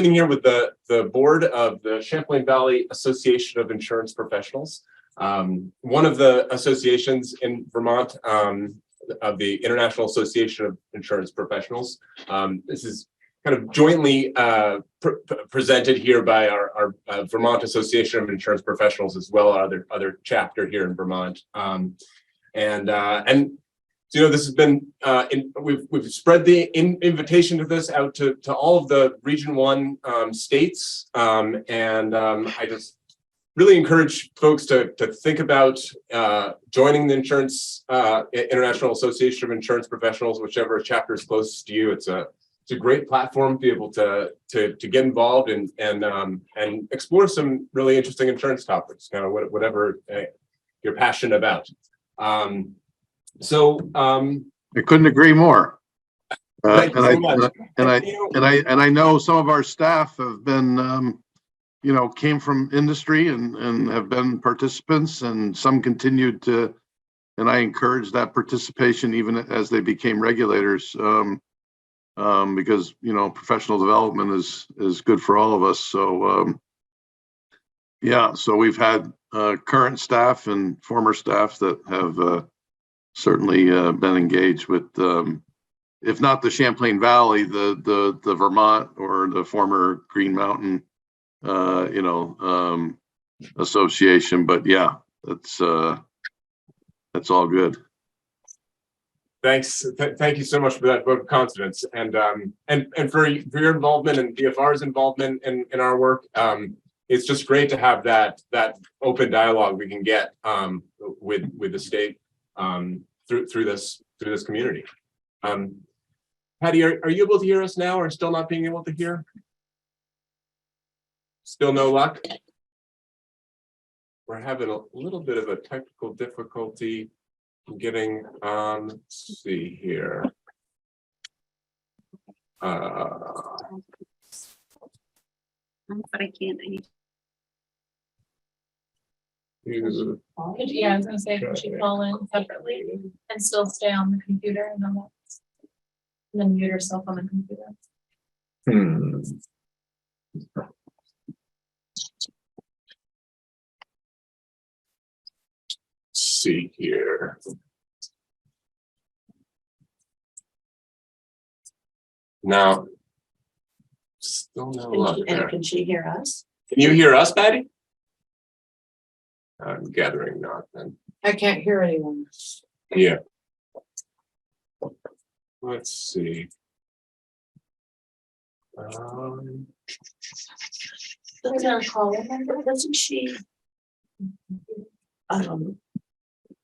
Sitting here with the board of the Champlain Valley Association of Insurance Professionals, one of the associations in Vermont of the International Association of Insurance Professionals. This is kind of jointly presented here by our Vermont Association of Insurance Professionals, as well as other chapter here in Vermont. So, you know, this has been, we've spread the invitation to this out to all of the Region 1 states. I just really encourage folks to think about joining the International Association of Insurance Professionals, whichever chapter is closest to you. It's a great platform to be able to get involved and explore some really interesting insurance topics, kind of whatever you're passionate about. I couldn't agree more. I know some of our staff have been, you know, came from industry and have been participants, and some continued to, and I encourage that participation even as they became regulators, because, you know, professional development is good for all of us. So, yeah, so we've had current staff and former staff that have certainly been engaged with, if not the Champlain Valley, the Vermont or the former Green Mountain, you know, association. But yeah, that's all good. Thanks. Thank you so much for that vote of confidence, and for your involvement and DFR's involvement in our work. It's just great to have that open dialogue we can get with the state. Through this community. Patti, are you able to hear us now, or still not being able to hear? Still no luck? We're having a little bit of a technical difficulty getting, let's see here. But I can't. Yeah, I was gonna say, could she call in separately and still stay on the computer and then mute herself on the computer? Let's see here. Now, still no luck there. Can she hear us? Can you hear us, Patti? I'm gathering not then. I can't hear anyone. Yeah. Let's see. Doesn't our call number, doesn't she? I don't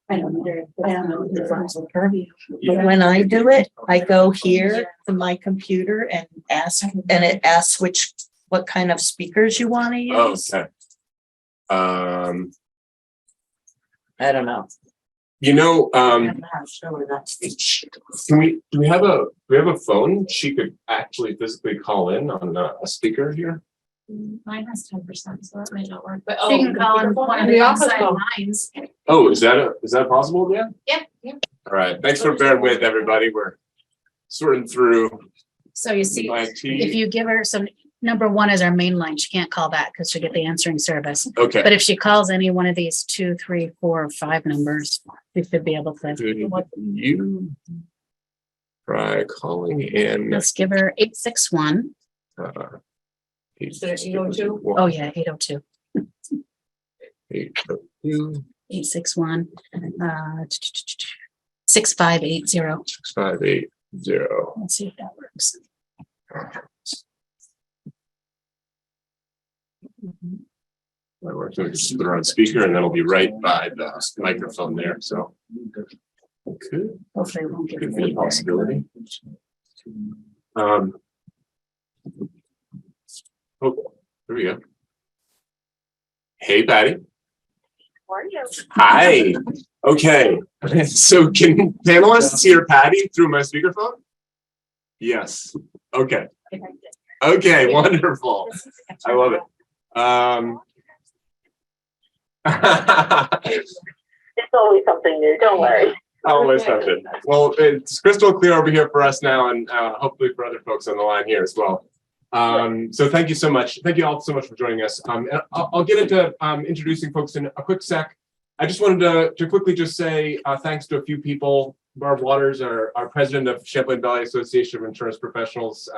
know the front of her. But when I do it, I go here to my computer and ask, and it asks what kind of speakers you want to use. Okay. I don't know. You know, I'm not sure that's do we have a phone she could actually physically call in on a speaker here? Mine has 10%, so that might not work. But She can call in one of the outside lines. Oh, is that possible? Yeah. Yeah. All right. Thanks for bearing with everybody. We're sorting through. So you see, IT. if you give her some, number 1 is our main line. She can't call back because she'll get the answering service. Okay. But if she calls any one of these 2, 3, 4, or 5 numbers, we should be able to. Could you try calling in? Let's give her 861. 802? Oh yeah, 802. 802. 861. 6580. 6580. Let's see if that works. That works. So just put her on speaker, and that'll be right by the microphone there. So, Hopefully it won't give could me be a possibility. Oh, there we go. Hey, Patti. How are you? Hi. Okay. So can panelists hear Patti through my speakerphone? Yes. Okay. Okay. Wonderful. I love it. It's always something new. Don't worry. Always something. Well, it's crystal clear over here for us now, and hopefully for other folks on the line here as well. So thank you so much. Thank you all so much for joining us. And I'll get into introducing folks in a quick sec. I just wanted to quickly just say thanks to a few people. Barb Waters, our president of Champlain Valley Association of Insurance Professionals,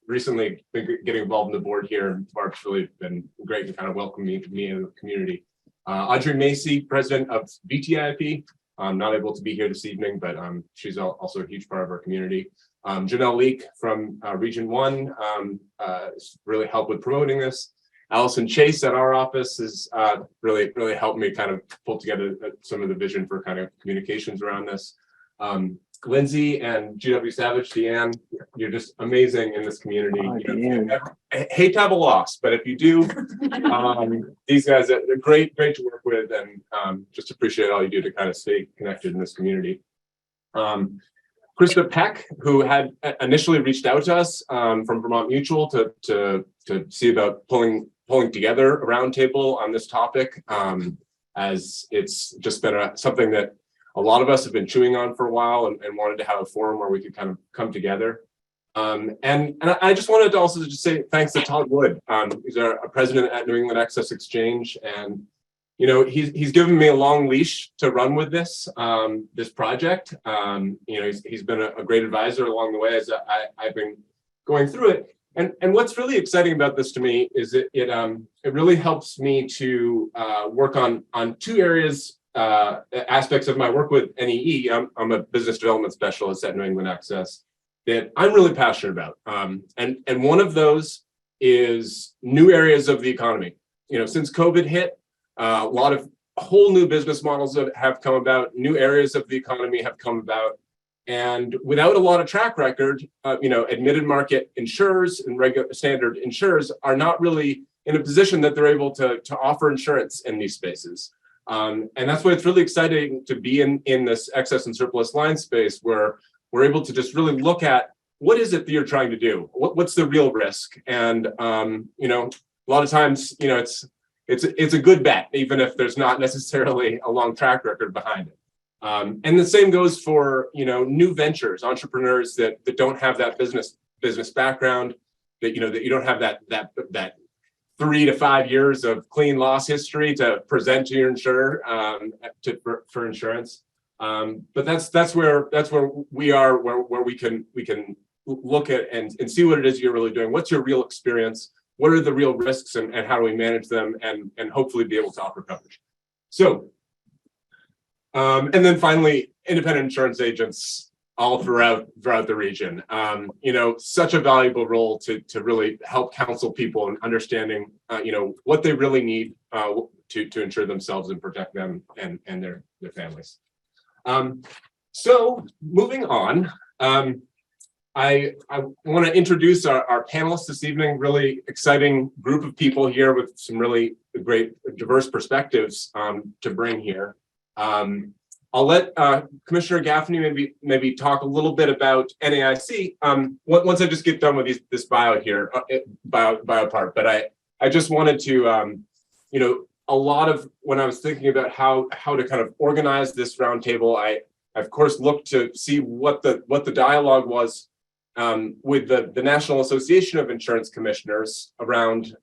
recently been getting involved in the board here. Barb's really been great and kind of welcoming me in the community. Audrey Macy, president of VTIP. I'm not able to be here this evening, but she's also a huge part of our community. Janelle Leak from Region 1 really helped with promoting this. Allison Chase at our office has really helped me kind of pull together some of the vision for kind of communications around this. Lindsay and GW Savage, Deanne, you're just amazing in this community. I hate to have a loss, but if you do, these guys are great to work with, and just appreciate all you do to kind of stay connected in this community. Krista Peck, who had initially reached out to us from Vermont Mutual to see about pulling together a roundtable on this topic, as it's just been something that a lot of us have been chewing on for a while and wanted to have a forum where we could kind of come together. And I just wanted to also just say thanks to Todd Wood. He's our president at New England Access Exchange, and you know he's given me a long leash to run with this project. You know he's been a great advisor along the way as I've been going through it. And what's really exciting about this to me is it really helps me to work on two areas. Aspects of my work with NEE. I'm a business development specialist at New England Access that I'm really passionate about. And one of those is new areas of the economy. You know, since COVID hit, a lot of whole new business models have come about, new areas of the economy have come about. And without a lot of track record, you know, admitted market insurers and regular standard insurers are not really in a position that they're able to offer insurance in these spaces. And that's why it's really exciting to be in this excess and surplus line space where we're able to just really look at what is it that you're trying to do? What's the real risk? And you know, a lot of times, you know, it's a good bet, even if there's not necessarily a long track record behind it. And the same goes for, you know, new ventures, entrepreneurs that don't have that business background, that you know that you don't have that 3 to 5 years of clean loss history to present to your insurer for insurance. But that's where we are, where we can look at and see what it is you're really doing. What's your real experience? What are the real risks and how do we manage them and hopefully be able to offer coverage? So, and then finally, independent insurance agents all throughout the region. You know, such a valuable role to really help counsel people in understanding, you know, what they really need to insure themselves and protect them and their families. So moving on, I want to introduce our panelists this evening. Really exciting group of people here with some really great diverse perspectives to bring here. I'll let Commissioner Gaffney maybe talk a little bit about NAIC once I just get done with this bio here, bio part. But I just wanted to, you know, a lot of when I was thinking about how to kind of organize this roundtable, I of course looked to see what the dialogue was with the National Association of Insurance Commissioners around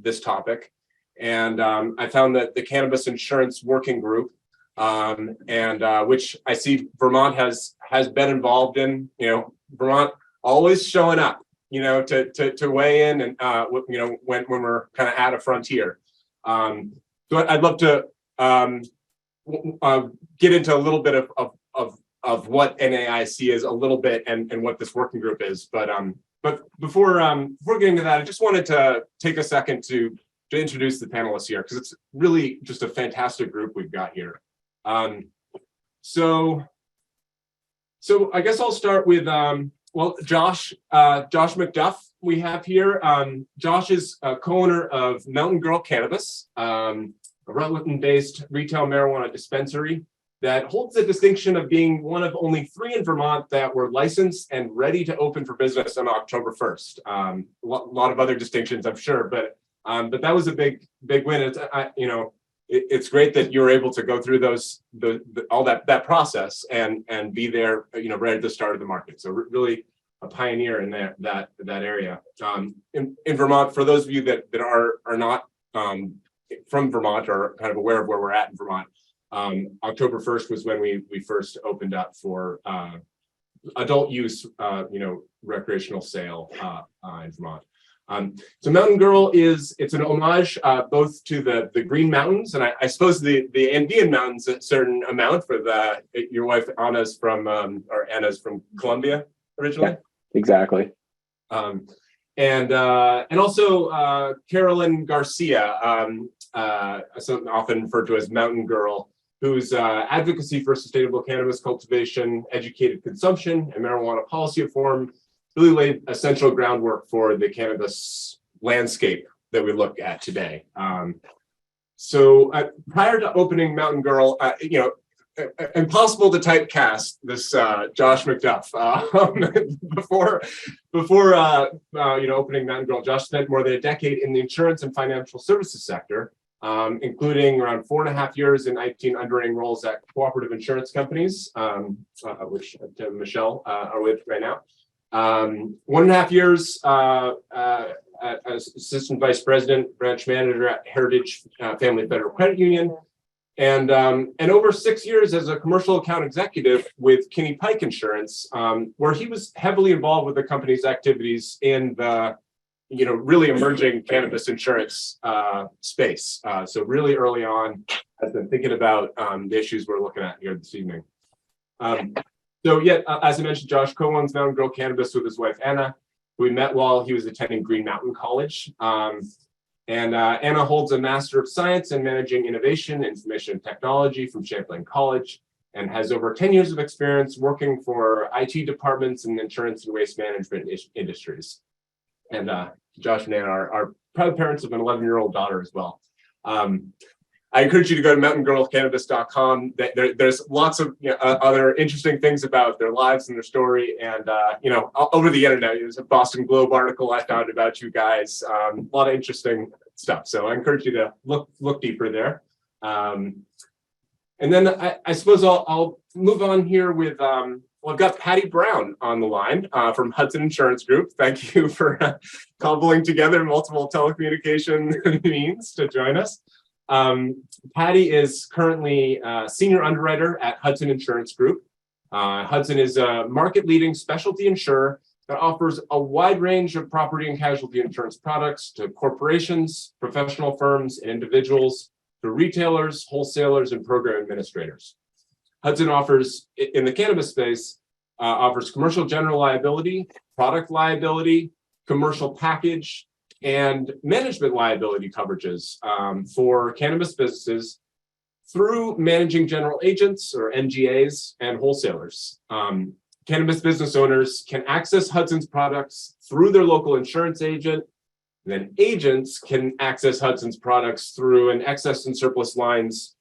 this topic, and I found that the Cannabis Insurance Working Group. Which I see Vermont has been involved in, you know, Vermont always showing up, you know, to weigh in and, you know, when we're kind of at a frontier. So I'd love to get into a little bit of what NAIC is a little bit and what this working group is. But before getting to that, I just wanted to take a second to introduce the panelists here, because it's really just a fantastic group we've got here. So I guess I'll start with, well, Josh MacDuff we have here. Josh is co-owner of Mountain Girl Cannabis, a Rutland-based retail marijuana dispensary that holds the distinction of being one of only 3 in Vermont that were licensed and ready to open for business on October 1st. A lot of other distinctions, I'm sure, but that was a big win. You know, it's great that you're able to go through all that process and be there, you know, right at the start of the market. So really pioneer in that area. In Vermont, for those of you that are not from Vermont or kind of aware of where we're at in Vermont, October 1st was when we first opened up for adult use, recreational sale in Vermont. So Mountain Girl it's an homage both to the Green Mountains, and I suppose the Andean Mountains a certain amount for your wife Anna's from Colombia originally. Yeah, exactly. And also Carolyn Garcia, often referred to as Mountain Girl, whose advocacy for sustainable cannabis cultivation, educated consumption, and marijuana policy reform really laid essential groundwork for the cannabis landscape that we look at today. So prior to opening Mountain Girl, impossible to typecast this Josh MacDuff. Before opening Mountain Girl, Josh spent more than a decade in the insurance and financial services sector, including around 4.5 years in IT underwriting roles at cooperative insurance companies, which Michelle are with right now. 1.5 years as assistant vice president, branch manager at Heritage Family Federal Credit Union, and over 6 years as a commercial account executive with Kinney Pike Insurance, where he was heavily involved with the company's activities in the really emerging cannabis insurance space. So really early on, I've been thinking about the issues we're looking at here this evening. As I mentioned, Josh co-owns Mountain Girl Cannabis with his wife Anna, who we met while he was attending Green Mountain College. Anna holds a Master of Science in Managing Innovation, Information Technology from Champlain College, and has over 10 years of experience working for IT departments in insurance and waste management industries. And Josh and Anna are proud parents of an 11-year-old daughter as well. I encourage you to go to mountaingirlcannabis.com. There's lots of other interesting things about their lives and their story. And, over the internet, there's a Boston Globe article I found about you guys. A lot of interesting stuff. So I encourage you to look deeper there. And then I suppose I'll move on here with, I've got Patti Brown on the line from Hudson Insurance Group. Thank you for cobbling together multiple telecommunication means to join us. Patti is currently senior underwriter at Hudson Insurance Group. Hudson is a market-leading specialty insurer that offers a wide range of property and casualty insurance products to corporations, professional firms, and individuals, to retailers, wholesalers, and program administrators. Hudson offers, in the cannabis space, offers commercial general liability, product liability, commercial package, and management liability coverages for cannabis businesses through managing general agents or MGAs and wholesalers. Cannabis business owners can access Hudson's products through their local insurance agent. And then agents can access Hudson's products through an excess and surplus lines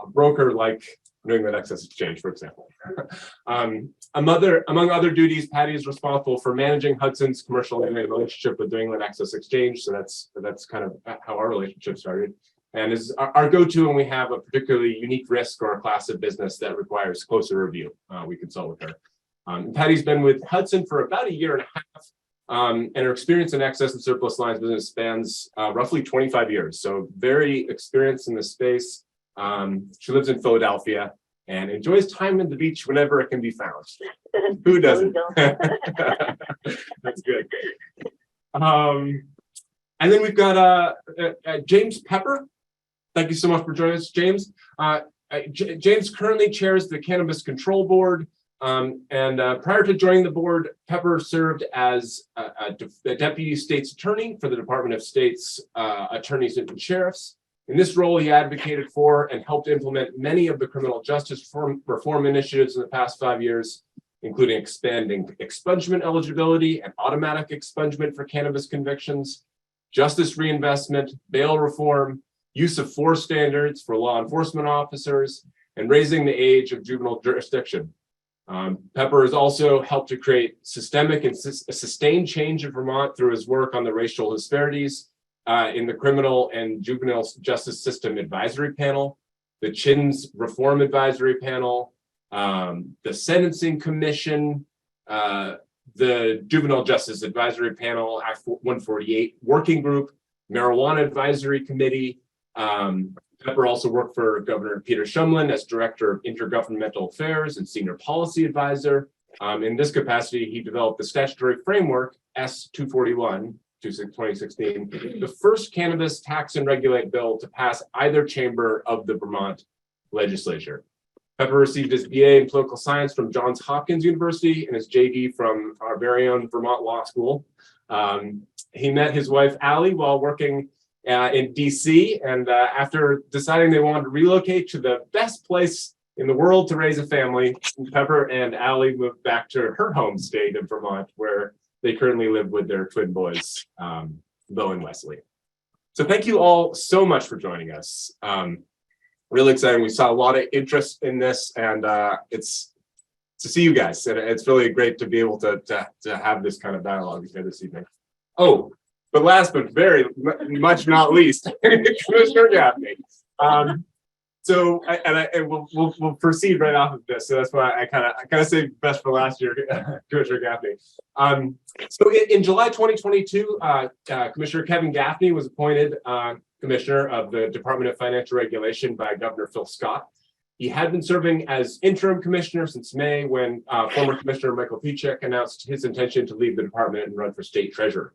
broker like New England Excess Exchange, for example. Among other duties, Patti is responsible for managing Hudson's commercial relationship with New England Excess Exchange. So that's kind of how our relationship started, and is our go-to when we have a particularly unique risk or a class of business that requires closer review. We consult with her. Patti's been with Hudson for about 1.5 years, and her experience in excess and surplus lines business spans roughly 25 years. So very experienced in the space. She lives in Philadelphia and enjoys time at the beach whenever it can be found. Who doesn't? That's good. And then we've got James Pepper. Thank you so much for joining us, James. James currently chairs the Cannabis Control Board. Prior to joining the board, Pepper served as a deputy state's attorney for the Department of State's attorneys and sheriffs. In this role, he advocated for and helped implement many of the criminal justice reform initiatives in the past 5 years, including expanding expungement eligibility and automatic expungement for cannabis convictions, justice reinvestment, bail reform, use of force standards for law enforcement officers, and raising the age of juvenile jurisdiction. Pepper has also helped to create systemic and sustained change in Vermont through his work on the racial disparities in the criminal and juvenile justice system advisory panel, the CHINS reform advisory panel, the sentencing commission, the Juvenile Justice Advisory Panel, Act 148 Working Group, Marijuana Advisory Committee. Pepper also worked for Governor Peter Shumlin as Director of Intergovernmental Affairs and Senior Policy Advisor. In this capacity, he developed the statutory framework S-241, 2016, the first cannabis tax and regulate bill to pass either chamber of the Vermont legislature. Pepper received his BA in political science from Johns Hopkins University and his JD from our very own Vermont Law School. He met his wife, Allie, while working in DC, and after deciding they wanted to relocate to the best place in the world to raise a family, Pepper and Allie moved back to her home state of Vermont, where they currently live with their twin boys, Bo and Wesley. So thank you all so much for joining us. Really exciting. We saw a lot of interest in this, and it's to see you guys. And it's really great to be able to have this kind of dialogue here this evening. Oh, but last but very much not least, Commissioner Gaffney. So we'll proceed right off of this. So that's why I kind of saved best for last year, Commissioner Gaffney. So in July 2022, Commissioner Kevin Gaffney was appointed Commissioner of the Department of Financial Regulation by Governor Phil Scott. He had been serving as interim commissioner since May, when former Commissioner Michael Pichek announced his intention to leave the department and run for state treasurer.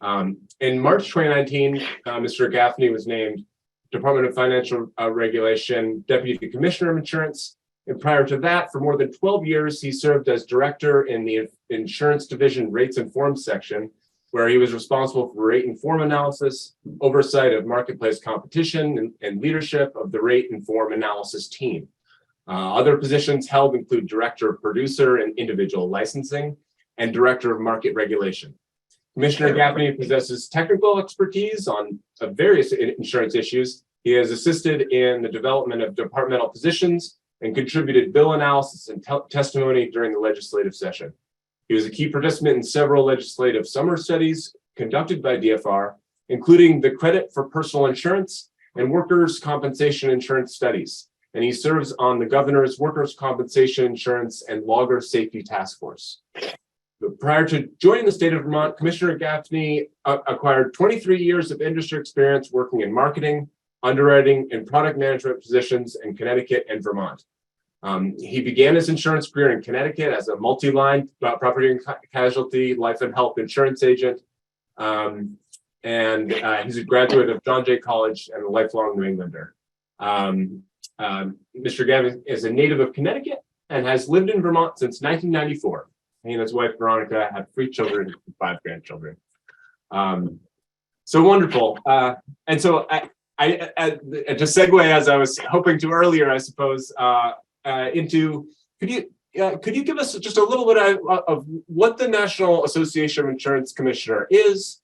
In March 2019, Mr. Gaffney was named Department of Financial Regulation Deputy Commissioner of Insurance. And prior to that, for more than 12 years, he served as director in the Insurance Division Rates and Forms section, where he was responsible for rate and form analysis, oversight of marketplace competition, and leadership of the rate and form analysis team. Other positions held include director of producer and individual licensing and director of market regulation. Commissioner Gaffney possesses technical expertise on various insurance issues. He has assisted in the development of departmental positions and contributed bill analysis and testimony during the legislative session. He was a key participant in several legislative summer studies conducted by DFR, including the Credit for Personal Insurance and Workers' Compensation Insurance Studies. And he serves on the Governor's Workers' Compensation Insurance and Logger Safety Task Force. But prior to joining the state of Vermont, Commissioner Gaffney acquired 23 years of industry experience working in marketing, underwriting, and product management positions in Connecticut and Vermont. He began his insurance career in Connecticut as a multi-line property and casualty, life and health insurance agent. And he's a graduate of John Jay College and a lifelong New Englander. Mr. Gaffney is a native of Connecticut and has lived in Vermont since 1994. He and his wife, Veronica, have 3 children and 5 grandchildren. So wonderful. And so I to segue, as I was hoping to earlier, I suppose, into, could you give us just a little bit of what the National Association of Insurance Commissioner is,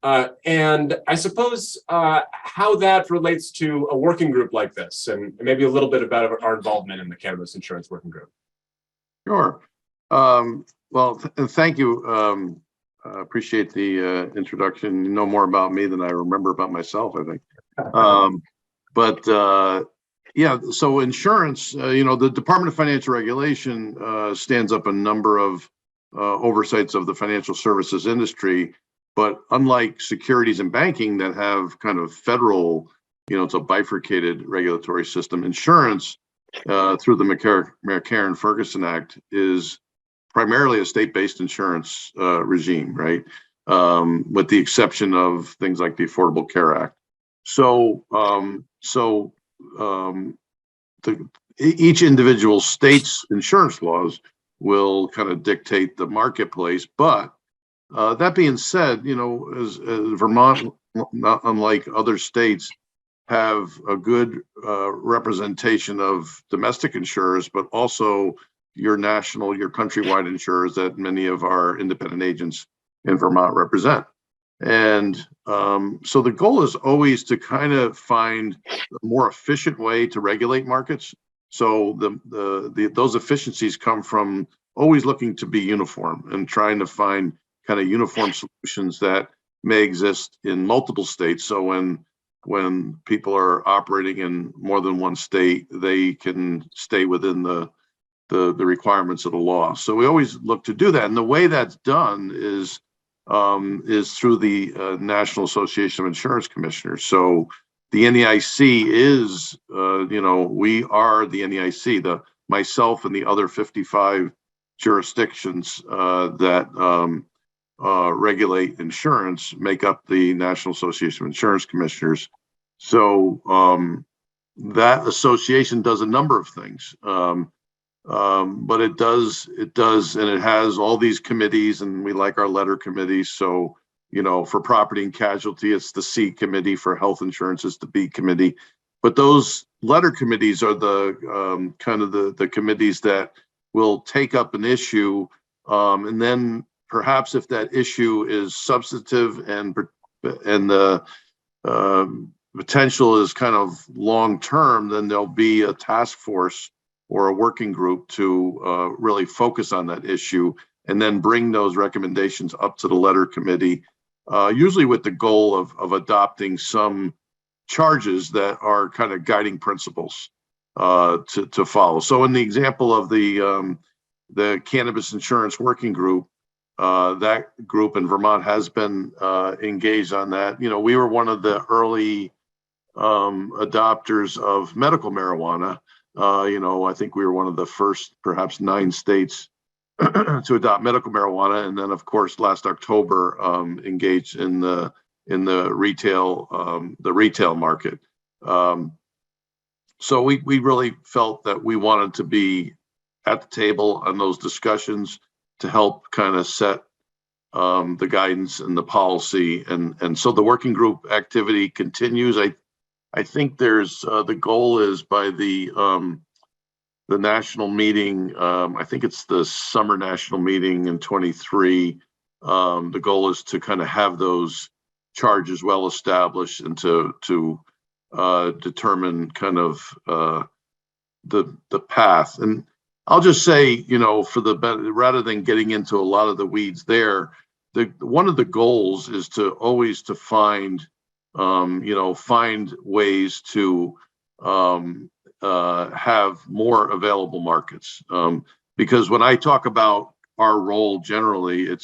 and I suppose how that relates to a working group like this, and maybe a little bit about our involvement in the Cannabis Insurance Working Group. Sure. Well, thank you. Appreciate the introduction. You know more about me than I remember about myself, I think. Yeah, so insurance, the Department of Financial Regulation stands up a number of oversights of the financial services industry, but unlike securities and banking that have kind of federal, it's a bifurcated regulatory system, insurance through the McCarran-Ferguson Act is primarily a state-based insurance regime, right? With the exception of things like the Affordable Care Act. So each individual state's insurance laws will kind of dictate the marketplace. But that being said, as Vermont, not unlike other states, have a good representation of domestic insurers, but also your national, your countrywide insurers that many of our independent agents in Vermont represent. And so the goal is always to kind of find a more efficient way to regulate markets. So those efficiencies come from always looking to be uniform and trying to find kind of uniform solutions that may exist in multiple states. So when people are operating in more than one state, they can stay within the the requirements of the law. So we always look to do that. And the way that's done is through the National Association of Insurance Commissioners. So the NEIC is, we are the NEIC, myself and the other 55 jurisdictions that regulate insurance make up the National Association of Insurance Commissioners. So that association does a number of things. But it does, and it has all these committees, and we like our letter committees. So, for property and casualty, it's the C committee. For health insurance, it's the B committee. But those letter committees are the kind of the committees that will take up an issue, and then perhaps if that issue is substantive and the potential is kind of long term, then there'll be a task force or a working group to really focus on that issue and then bring those recommendations up to the letter committee, usually with the goal of adopting some charges that are kind of guiding principles to follow. So in the example of the Cannabis Insurance Working Group, that group in Vermont has been engaged on that. We were one of the early adopters of medical marijuana. I think we were one of the first, perhaps 9 states to adopt medical marijuana, and then, of course, last October, engaged in the retail market. So we really felt that we wanted to be at the table on those discussions to help kind of set the guidance and the policy, and so the working group activity continues. I think there's the goal is by the national meeting. I think it's the summer national meeting in 23. The goal is to kind of have those charges well established and to determine kind of the path. And I'll just say, rather than getting into a lot of the weeds there, one of the goals is to always to find ways to have more available markets. Because when I talk about our role generally,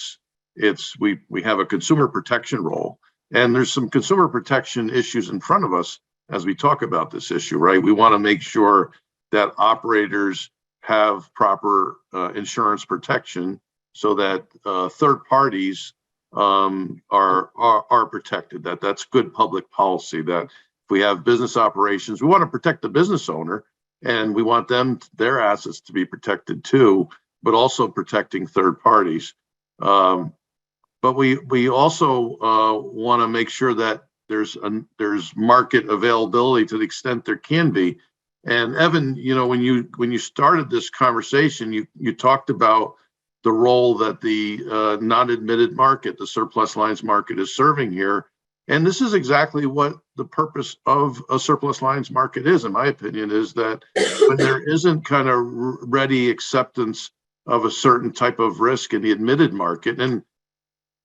we have a consumer protection role, and there's some consumer protection issues in front of us as we talk about this issue, right? We want to make sure that operators have proper insurance protection so that third parties are protected. That's good public policy. That if we have business operations, we want to protect the business owner, and we want their assets to be protected too, but also protecting third parties. But we also want to make sure that there's market availability to the extent there can be. And Evan, when you started this conversation, you talked about the role that the non-admitted market, the surplus lines market, is serving here. And this is exactly what the purpose of a surplus lines market is, in my opinion, is that when there isn't kind of ready acceptance of a certain type of risk in the admitted market. And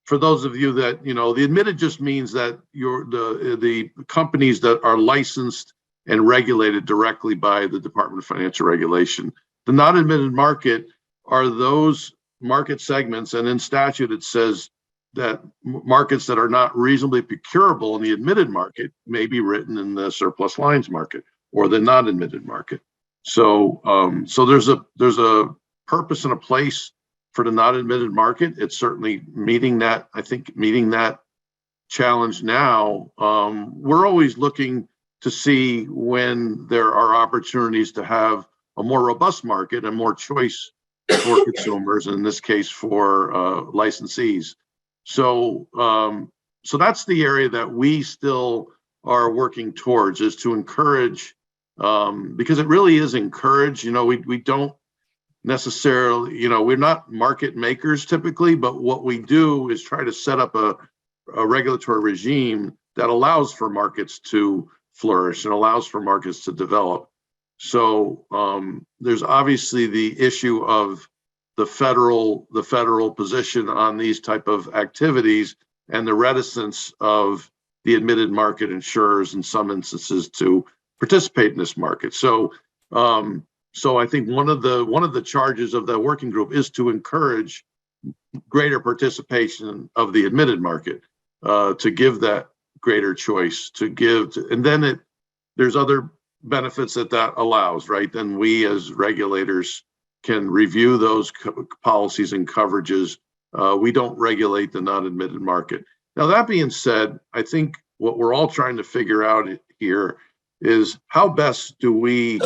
for those of you that, the admitted just means that the companies that are licensed and regulated directly by the Department of Financial Regulation. The non-admitted market are those market segments, and in statute it says that markets that are not reasonably procurable in the admitted market may be written in the surplus lines market or the non-admitted market. So there's a purpose and a place for the non-admitted market. It's certainly meeting that challenge now. We're always looking to see when there are opportunities to have a more robust market and more choice for consumers, and in this case for licensees. So that's the area that we still are working towards, is to encourage, because it really is encourage. We don't necessarily, we're not market makers typically, but what we do is try to set up a regulatory regime that allows for markets to flourish and allows for markets to develop. So there's obviously the issue of the federal position on these type of activities and the reticence of the admitted market insurers in some instances to participate in this market. So So I think one of the charges of the working group is to encourage greater participation of the admitted market, to give that greater choice, and then there's other benefits that allows, right? Then we as regulators can review those policies and coverages. We don't regulate the non-admitted market. Now, that being said, I think what we're all trying to figure out here is how best do we,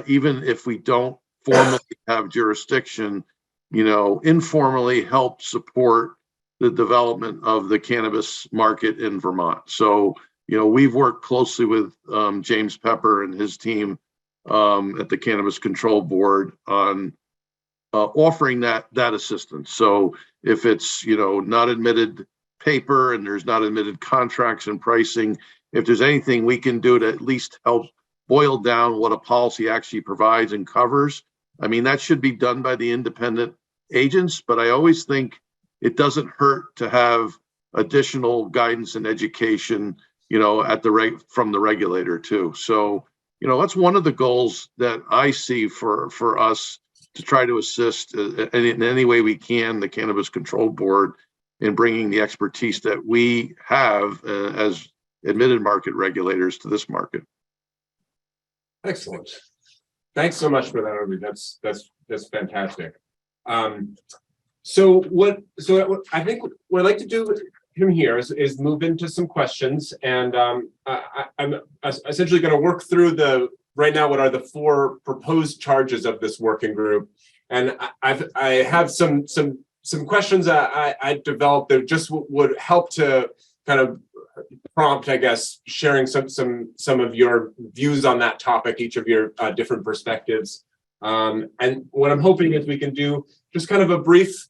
even if we don't formally have jurisdiction, informally help support the development of the cannabis market in Vermont. So, we've worked closely with James Pepper and his team at the Cannabis Control Board on offering that assistance. So if it's, not admitted paper and there's not admitted contracts and pricing, if there's anything we can do to at least help boil down what a policy actually provides and covers, I mean, that should be done by the independent agents, but I always think it doesn't hurt to have additional guidance and education, from the regulator too. So, that's one of the goals that I see for us to try to assist in any way we can, the Cannabis Control Board, in bringing the expertise that we have as admitted market regulators to this market. Excellent. Thanks so much for that overview. That's fantastic. So I think what I'd like to do from here is move into some questions, and I'm essentially going to work through right now what are the 4 proposed charges of this working group, and I have some questions that I developed that just would help to kind of prompt, I guess, sharing some of your views on that topic, each of your different perspectives. And what I'm hoping is we can do just kind of a brief,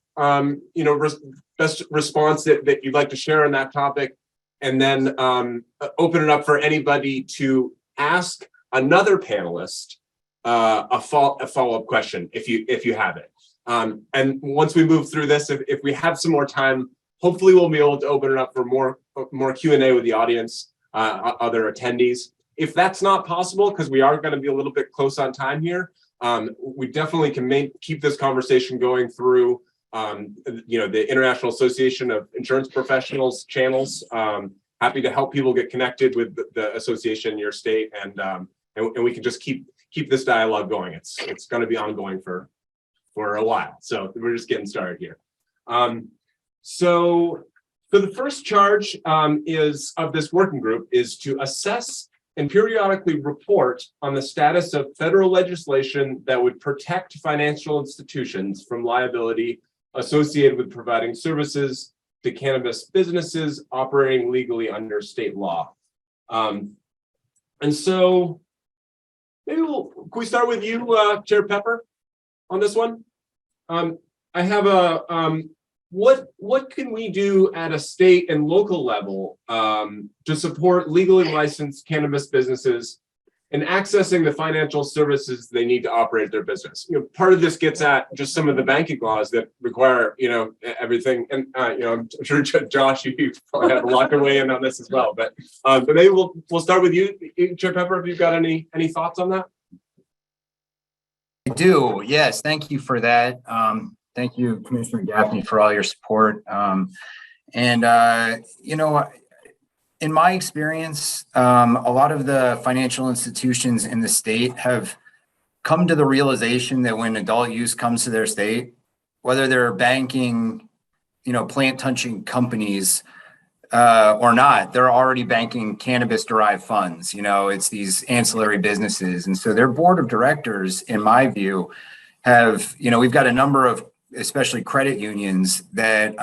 best response that you'd like to share on that topic, and then open it up for anybody to ask another panelist a follow-up question if you have it. And once we move through this, if we have some more time, hopefully we'll be able to open it up for more Q&A with the audience, other attendees. If that's not possible, because we are going to be a little bit close on time here, we definitely can keep this conversation going through the International Association of Insurance Professionals channels. Happy to help people get connected with the association in your state, and we can just keep this dialogue going. It's going to be ongoing for a while, so we're just getting started here. So the first charge is of this working group is to assess and periodically report on the status of federal legislation that would protect financial institutions from liability associated with providing services to cannabis businesses operating legally under state law. And so maybe can we start with you, Chair Pepper, on this one? I have what can we do at a state and local level to support legally licensed cannabis businesses in accessing the financial services they need to operate their business? Part of this gets at just some of the banking laws that require, everything. And, I'm sure Josh, you probably have a lot to weigh in on this as well. But maybe we'll start with you, Chair Pepper, if you've got any thoughts on that. I do. Yes. Thank you for that. Thank you, Commissioner Gaffney, for all your support. In my experience, a lot of the financial institutions in the state have come to the realization that when adult use comes to their state, whether they're banking, plant touching companies or not, they're already banking cannabis derived funds. It's these ancillary businesses. And so their board of directors, in my view, have, we've got a number of, especially credit unions that,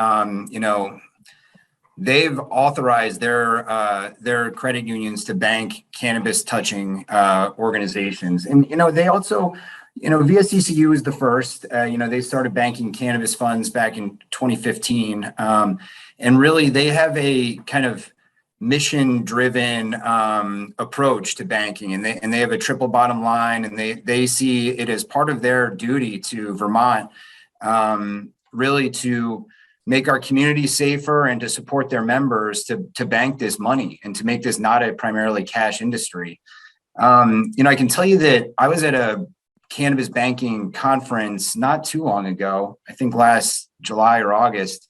they've authorized their credit unions to bank cannabis touching organizations. And, they also, VSCCU was the first, they started banking cannabis funds back in 2015. And really they have a kind of mission driven approach to banking, and they have a triple bottom line, and they see it as part of their duty to Vermont, really to make our community safer and to support their members to bank this money and to make this not a primarily cash industry. I can tell you that I was at a cannabis banking conference not too long ago, I think last July or August.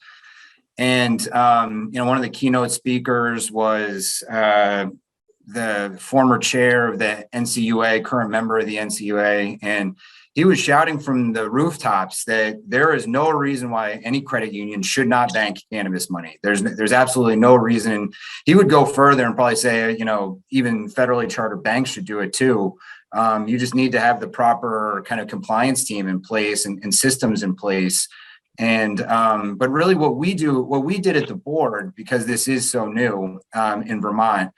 And, one of the keynote speakers was the former chair of the NCUA, current member of the NCUA. And he was shouting from the rooftops that there is no reason why any credit union should not bank cannabis money. There's absolutely no reason. He would go further and probably say, even federally chartered banks should do it too. You just need to have the proper kind of compliance team in place and systems in place. And but really what we did at the board, because this is so new in Vermont,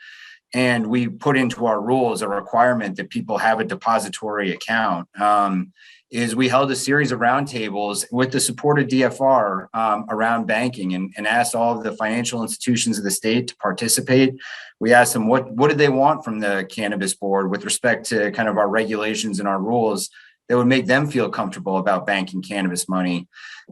and we put into our rules a requirement that people have a depository account, is we held a series of roundtables with the support of DFR around banking and asked all of the financial institutions of the state to participate. We asked them what did they want from the cannabis board with respect to kind of our regulations and our rules that would make them feel comfortable about banking cannabis money.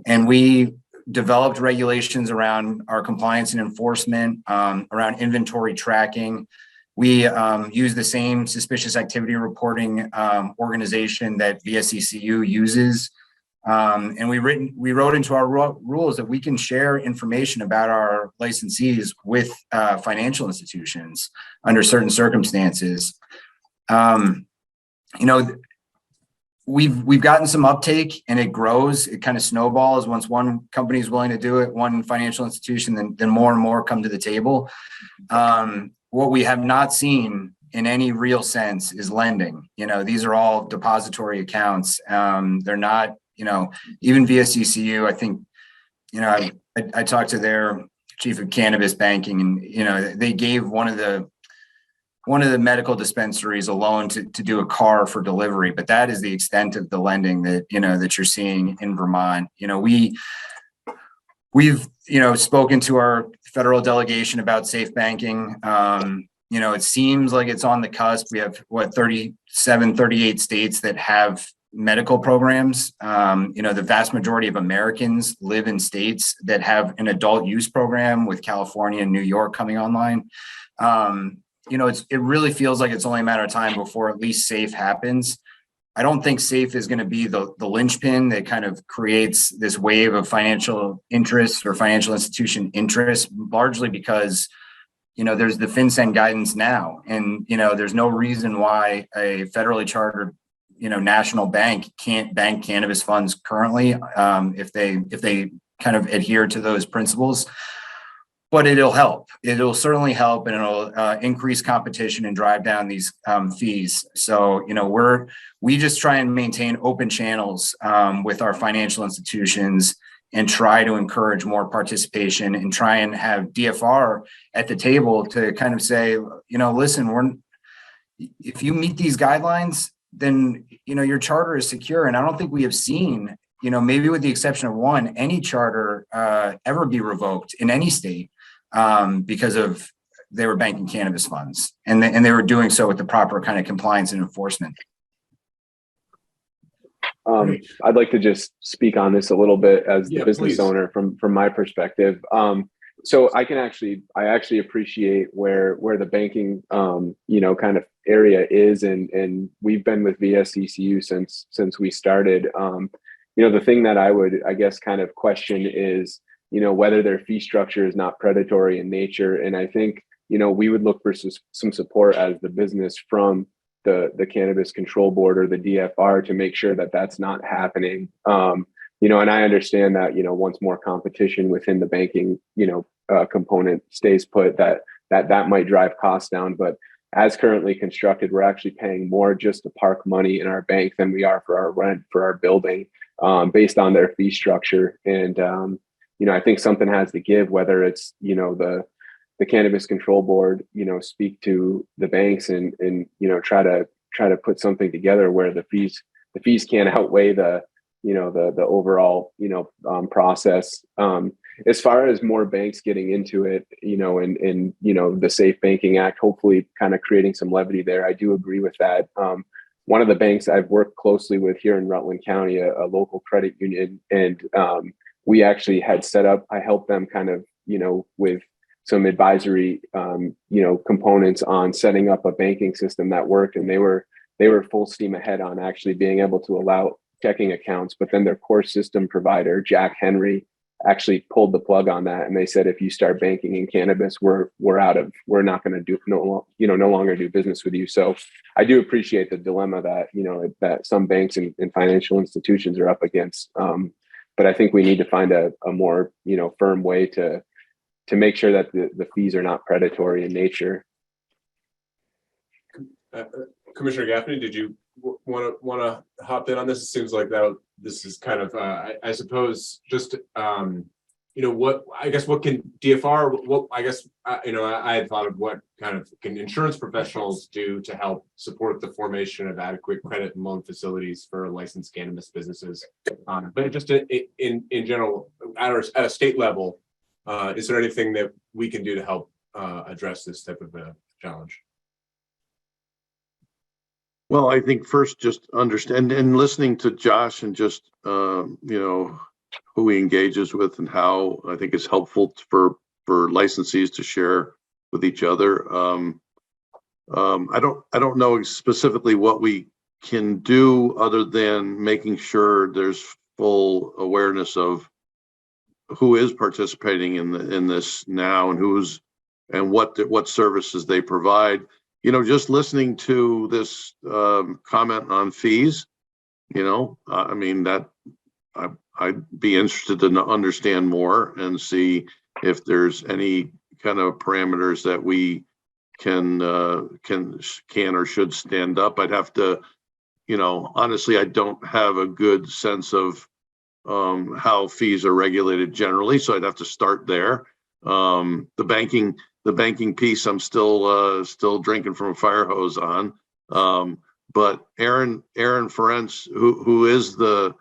And we developed regulations around our compliance and enforcement, around inventory tracking. We use the same suspicious activity reporting organization that VSECU uses. And we wrote into our rules that we can share information about our licensees with financial institutions under certain circumstances. We've gotten some uptake, and it grows. It kind of snowballs. Once one company is willing to do it, one financial institution, then more and more come to the table. What we have not seen in any real sense is lending. These are all depository accounts. They're not, even VSECU, I think, I talked to their chief of cannabis banking, and, they gave one of the medical dispensaries a loan to do a car for delivery, but that is the extent of the lending that, that you're seeing in Vermont. We've spoken to our federal delegation about safe banking. It seems like it's on the cusp. We have 38 states that have medical programs. The vast majority of Americans live in states that have an adult use program, with California and New York coming online. It really feels like it's only a matter of time before at least SAFE happens. I don't think SAFE is going to be the linchpin that kind of creates this wave of financial interest or financial institution interest, largely because, there's the FinCEN guidance now, and, there's no reason why a federally chartered, national bank can't bank cannabis funds currently, if they kind of adhere to those principles. But it'll help. It'll certainly help, and it'll increase competition and drive down these fees. So, we just try and maintain open channels with our financial institutions and try to encourage more participation and try and have DFR at the table to kind of say, listen, if you meet these guidelines, then, your charter is secure. And I don't think we have seen, maybe with the exception of one, any charter ever be revoked in any state. Because they were banking cannabis funds, and they were doing so with the proper kind of compliance and enforcement. I'd like to just speak on this a little bit as the business please. owner from my perspective. So I actually appreciate where the banking, kind of area is, and we've been with VSECU since we started. The thing that I would, I guess, kind of question is, whether their fee structure is not predatory in nature. And I think, we would look for some support as the business from the Cannabis Control Board or the DFR to make sure that that's not happening. And I understand that, once more competition within the banking, component stays put, that might drive costs down. But as currently constructed, we're actually paying more just to park money in our bank than we are for our rent for our building, based on their fee structure. And, I think something has to give, whether it's, the Cannabis Control Board, speak to the banks and try to put something together where the fees can't outweigh the overall, process. As far as more banks getting into it, and the Safe Banking Act, hopefully kind of creating some levity there. I do agree with that. One of the banks I've worked closely with here in Rutland County, a local credit union, and we actually had set up, I helped them kind of, with some advisory, components on setting up a banking system that worked. And they were they were full steam ahead on actually being able to allow checking accounts, but then their core system provider, Jack Henry, actually pulled the plug on that, and they said, if you start banking in cannabis, we're not going to no longer do business with you. So I do appreciate the dilemma that that some banks and financial institutions are up against, but I think we need to find a more firm way to make sure that the fees are not predatory in nature. Commissioner Gaffney, did you want to hop in on this? It seems like this is kind of I suppose just what can DFR, I had thought of what kind of can insurance professionals do to help support the formation of adequate credit and loan facilities for licensed cannabis businesses, but just in general at a state level, is there anything that we can do to help address this type of a challenge? Well, I think first just understand and listening to Josh and just, who he engages with and how I think it's helpful for licensees to share with each other. I don't know specifically what we can do other than making sure there's full awareness of who is participating in this now and what services they provide. Just listening to this comment on fees, I'd be interested to understand more and see if there's any kind of parameters that we can or should stand up. I'd have to, honestly, I don't have a good sense of how fees are regulated generally, so I'd have to start there. The banking piece, I'm still drinking from a fire hose on. But Aaron Ferenc, who is the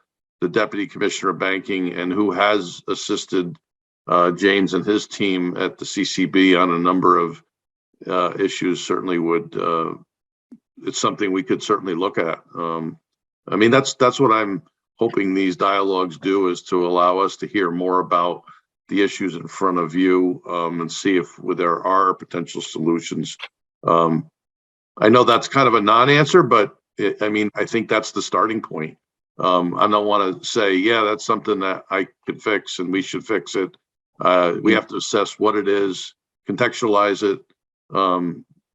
Deputy Commissioner of Banking and who has assisted James and his team at the CCB on a number of issues, certainly it's something we could certainly look at. That's what I'm hoping these dialogues do, is to allow us to hear more about the issues in front of you and see if there are potential solutions. I know that's kind of a non-answer, but I think that's the starting point. I don't want to say, yeah, that's something that I could fix and we should fix it. We have to assess what it is, contextualize it.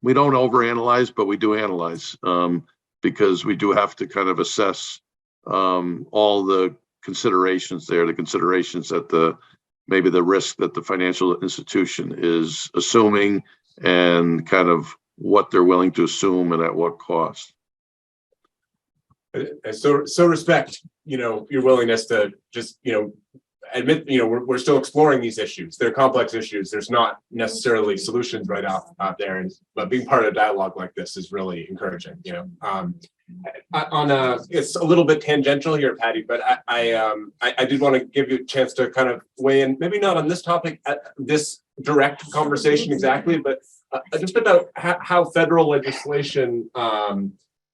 We don't overanalyze, but we do analyze because we do have to kind of assess all the considerations there, the considerations that maybe the risk that the financial institution is assuming and kind of what they're willing to assume and at what cost. So respect, your willingness to just, admit, we're still exploring these issues. They're complex issues. There's not necessarily solutions right out there. But being part of a dialogue like this is really encouraging, it's a little bit tangential here, Patti, but I did want to give you a chance to kind of weigh in, maybe not on this topic, this direct conversation exactly, but just about how federal legislation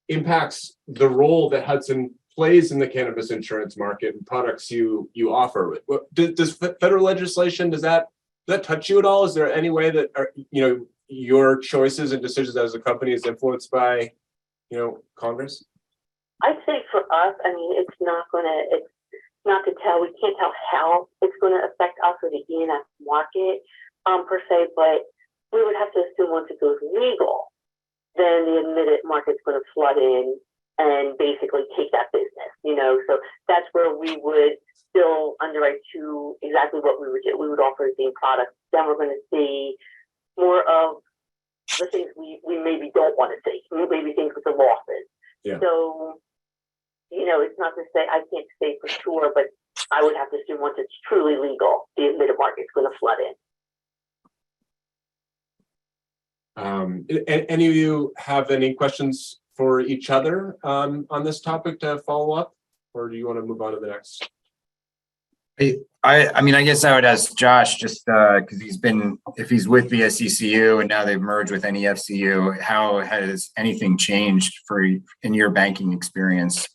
impacts the role that Hudson plays in the cannabis insurance market and products you offer. Does federal legislation, does that touch you at all? Is there any way that your choices and decisions as a company is influenced by Congress? I'd say for us, it's not to tell. We can't tell how it's going to affect us or the E&S market per se, but we would have to assume once it goes legal, then the admitted market's going to flood in and basically take that business, So that's where we would still underwrite to exactly what we would do. We would offer the same product. Then we're going to see more of the things we maybe don't want to see, maybe things with the losses. Yeah. So, it's not to say, I can't say for sure, but I would have to assume once it's truly legal, the admitted market's going to flood in. Any of you have any questions for each other on this topic to follow up, or do you want to move on to the next? I guess I would ask Josh, just because if he's with VSCCU and now they've merged with NEFCU, how has anything changed in your banking experience?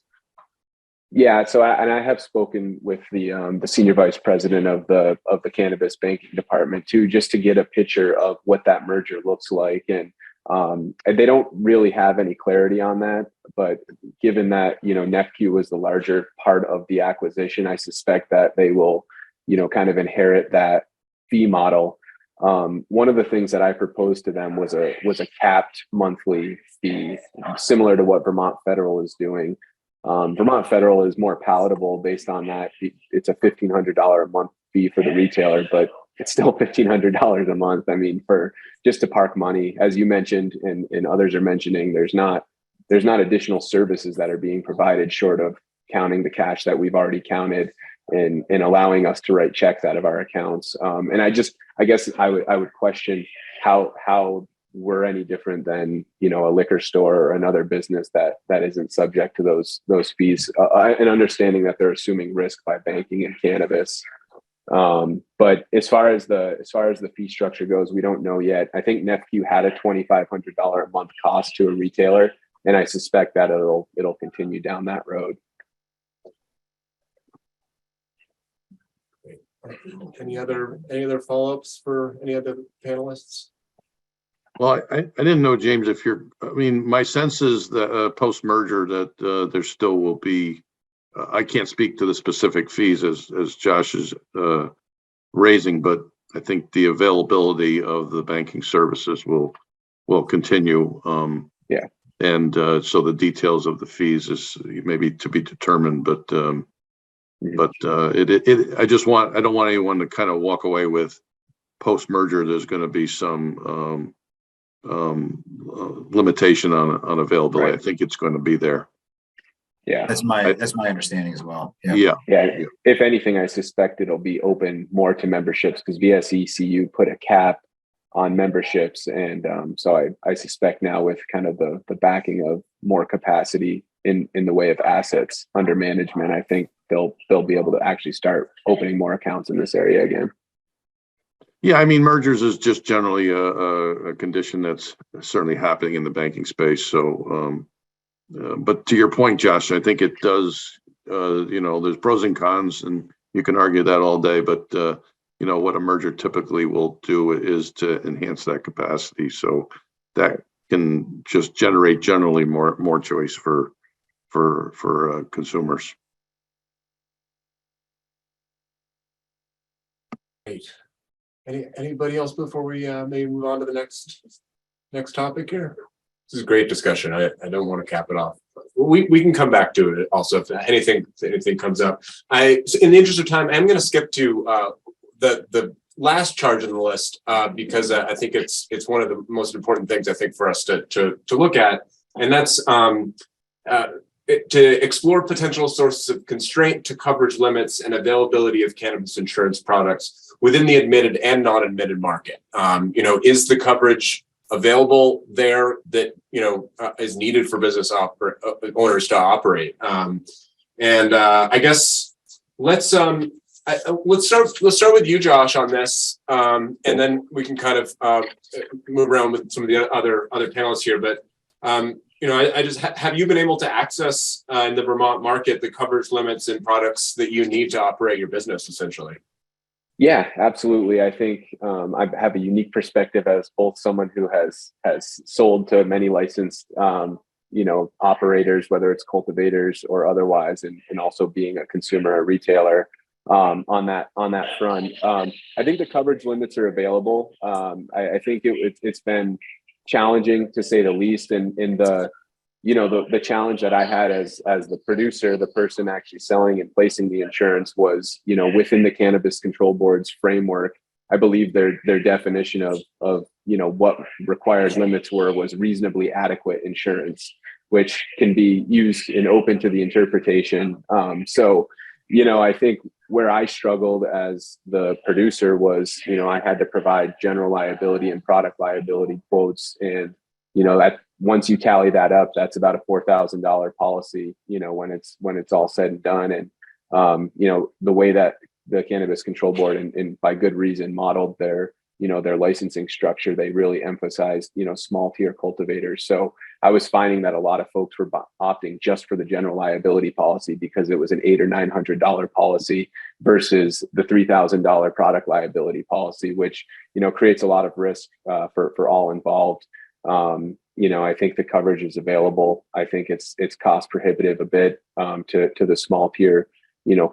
Yeah, so I have spoken with the senior vice president of the cannabis banking department too, just to get a picture of what that merger looks like. And And they don't really have any clarity on that, but given that, NEFQ was the larger part of the acquisition, I suspect that they will, kind of inherit that fee model. One of the things that I proposed to them was a capped monthly fee, similar to what Vermont Federal is doing. Vermont Federal is more palatable based on that. It's a $1,500 a month fee for the retailer, but it's still $1,500 a month. I mean, for just to park money, as you mentioned, and others are mentioning, there's not additional services that are being provided short of counting the cash that we've already counted and allowing us to write checks out of our accounts. And I guess I would question how we're any different than, a liquor store or another business that isn't subject to those fees, and understanding that they're assuming risk by banking in cannabis. But as far as the fee structure goes, we don't know yet. I think NEFQ had a $2,500 a month cost to a retailer, and I suspect that it'll continue down that road. Any other follow-ups for any other panelists? Well, I didn't know, James, my sense is that post-merger that there still will be, I can't speak to the specific fees as Josh is raising, but I think the availability of the banking services will continue. And so the details of the fees is maybe to be determined, but I don't want anyone to kind of walk away with post-merger. There's going to be some limitation on availability. Right. I think it's going to be there. Yeah, that's my understanding as well. Yeah. If anything, I suspect it'll be open more to memberships because VSECU put a cap on memberships, and so I suspect now with kind of the backing of more capacity in the way of assets under management, I think they'll be able to actually start opening more accounts in this area again. Yeah, I mean, mergers is just generally a condition that's certainly happening in the banking space. So, but to your point, Josh, I think it does, there's pros and cons, and you can argue that all day, but, what a merger typically will do is to enhance that capacity. So that can just generate generally more choice for consumers. Great. Anybody else before we maybe move on to the next topic here? This is a great discussion. I don't want to cap it off. We can come back to it also if anything comes up. In the interest of time, I'm going to skip to the last charge on the list because I think it's one of the most important things I think for us to look at, and that's to explore potential sources of constraint to coverage limits and availability of cannabis insurance products within the admitted and non-admitted market. Is the coverage available there that is needed for business owners to operate? I guess let's start with you, Josh, on this, and then we can kind of move around with some of the other panelists here. But I just have you been able to access in the Vermont market the coverage limits and products that you need to operate your business essentially? Yeah, absolutely. I think I have a unique perspective as both someone who has sold to many licensed, operators, whether it's cultivators or otherwise, and also being a consumer, a retailer on that front. I think the coverage limits are available. I think it's been challenging to say the least, and the challenge that I had as the producer, the person actually selling and placing the insurance was, within the Cannabis Control Board's framework. I believe their definition of what required limits was reasonably adequate insurance, which can be used and open to the interpretation. I think where I struggled as the producer was, I had to provide general liability and product liability quotes, and that once you tally that up, that's about a $4,000 policy, when it's all said and done. And, the way that the Cannabis Control Board and by good reason modeled their licensing structure, they really emphasized, small tier cultivators. So I was finding that a lot of folks were opting just for the general liability policy because it was an $800 or $900 policy versus the $3,000 product liability policy, which, creates a lot of risk for all involved. I think the coverage is available. I think it's cost prohibitive a bit to the small tier,